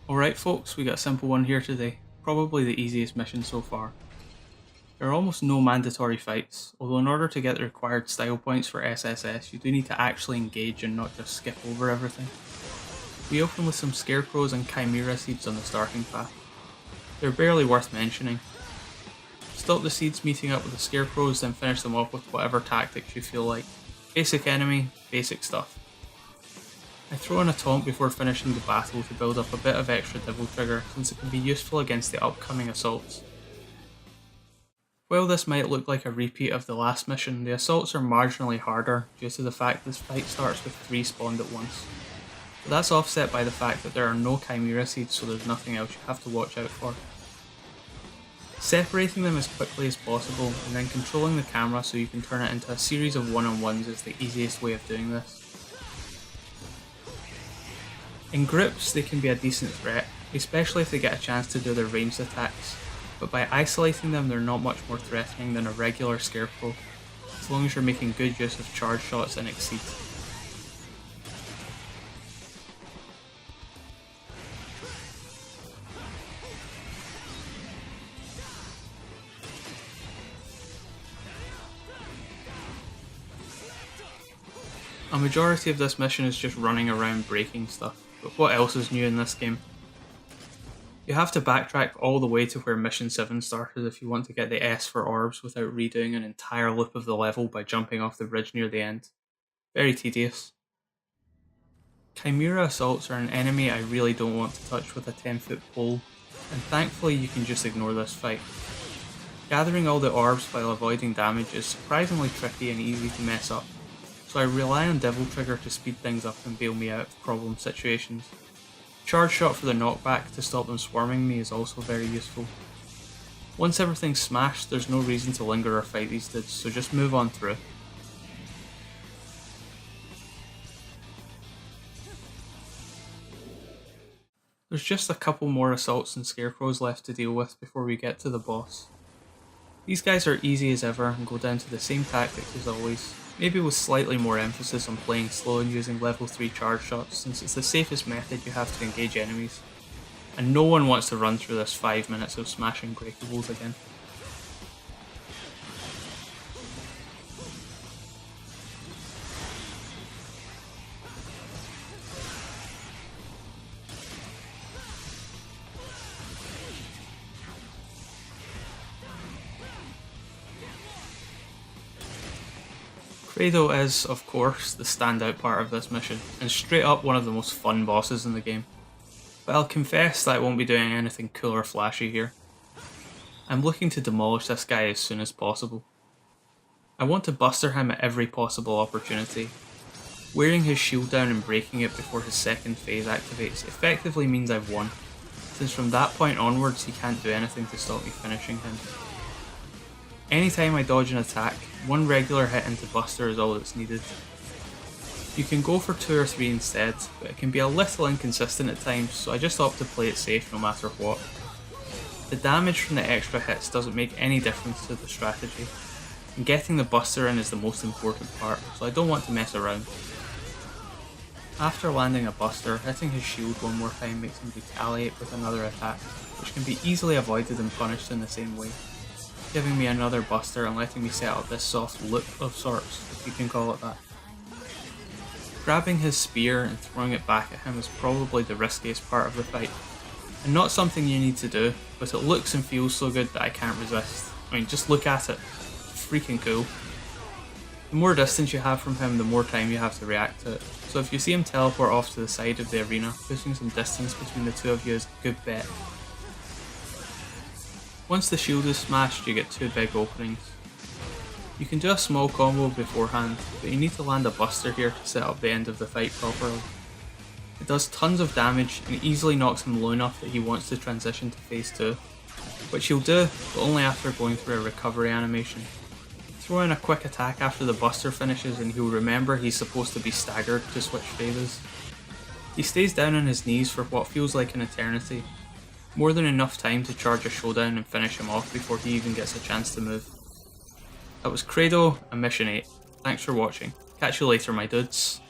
Alright folks, we got a simple one here today, probably the easiest mission so far. There are almost no mandatory fights, although in order to get the required style points for SSS you do need to actually engage and not just skip over everything. We open with some scarecrows and chimera seeds on the starting path. They're barely worth mentioning. Stop the seeds meeting up with the scarecrows, then finish them off with whatever tactics you feel like. Basic enemy, basic stuff. I throw in a taunt before finishing the battle to build up a bit of extra devil trigger since it can be useful against the upcoming assaults. While this might look like a repeat of the last mission, the assaults are marginally harder due to the fact this fight starts with 3 spawned at once. But that's offset by the fact that there are no chimera seeds, so there's nothing else you have to watch out for. Separating them as quickly as possible and then controlling the camera so you can turn it into a series of one-on-ones is the easiest way of doing this. In groups they can be a decent threat, especially if they get a chance to do their ranged attacks, but by isolating them they're not much more threatening than a regular scarecrow, as long as you're making good use of charge shots and exceed. A majority of this mission is just running around breaking stuff, but what else is new in this game? You have to backtrack all the way to where mission 7 started if you want to get the S for orbs without redoing an entire loop of the level by jumping off the bridge near the end. Very tedious. Chimera assaults are an enemy I really don't want to touch with a 10-foot pole, and thankfully you can just ignore this fight. Gathering all the orbs while avoiding damage is surprisingly tricky and easy to mess up, so I rely on Devil Trigger to speed things up and bail me out of problem situations. Charge Shot for the knockback to stop them swarming me is also very useful. Once everything's smashed, there's no reason to linger or fight these dudes, so just move on through. There's just a couple more assaults and scarecrows left to deal with before we get to the boss. These guys are easy as ever and go down to the same tactics as always, maybe with slightly more emphasis on playing slow and using level 3 charge shots since it's the safest method you have to engage enemies, and no one wants to run through this 5 minutes of smashing breakables again. Credo is, of course, the standout part of this mission, and straight up one of the most fun bosses in the game. But I'll confess that I won't be doing anything cool or flashy here. I'm looking to demolish this guy as soon as possible. I want to buster him at every possible opportunity. Wearing his shield down and breaking it before his second phase activates effectively means I've won, since from that point onwards he can't do anything to stop me finishing him. Anytime I dodge an attack, one regular hit into Buster is all that's needed. You can go for 2 or 3 instead, but it can be a little inconsistent at times, so I just opt to play it safe no matter what. The damage from the extra hits doesn't make any difference to the strategy, and getting the Buster in is the most important part, so I don't want to mess around. After landing a Buster, hitting his shield one more time makes him retaliate with another attack, which can be easily avoided and punished in the same way, giving me another Buster and letting me set up this soft loop of sorts, if you can call it that. Grabbing his spear and throwing it back at him is probably the riskiest part of the fight, and not something you need to do, but it looks and feels so good that I can't resist. I mean, just look at it. It's freaking cool. The more distance you have from him, the more time you have to react to it, so if you see him teleport off to the side of the arena, pushing some distance between the two of you is a good bet. Once the shield is smashed, you get 2 big openings. You can do a small combo beforehand, but you need to land a Buster here to set up the end of the fight properly. It does tons of damage and easily knocks him low enough that he wants to transition to phase 2, which he'll do, but only after going through a recovery animation. Throw in a quick attack after the Buster finishes and he'll remember he's supposed to be staggered to switch phases. He stays down on his knees for what feels like an eternity, more than enough time to charge a showdown and finish him off before he even gets a chance to move. That was Credo and Mission 8. Thanks for watching. Catch you later, my dudes.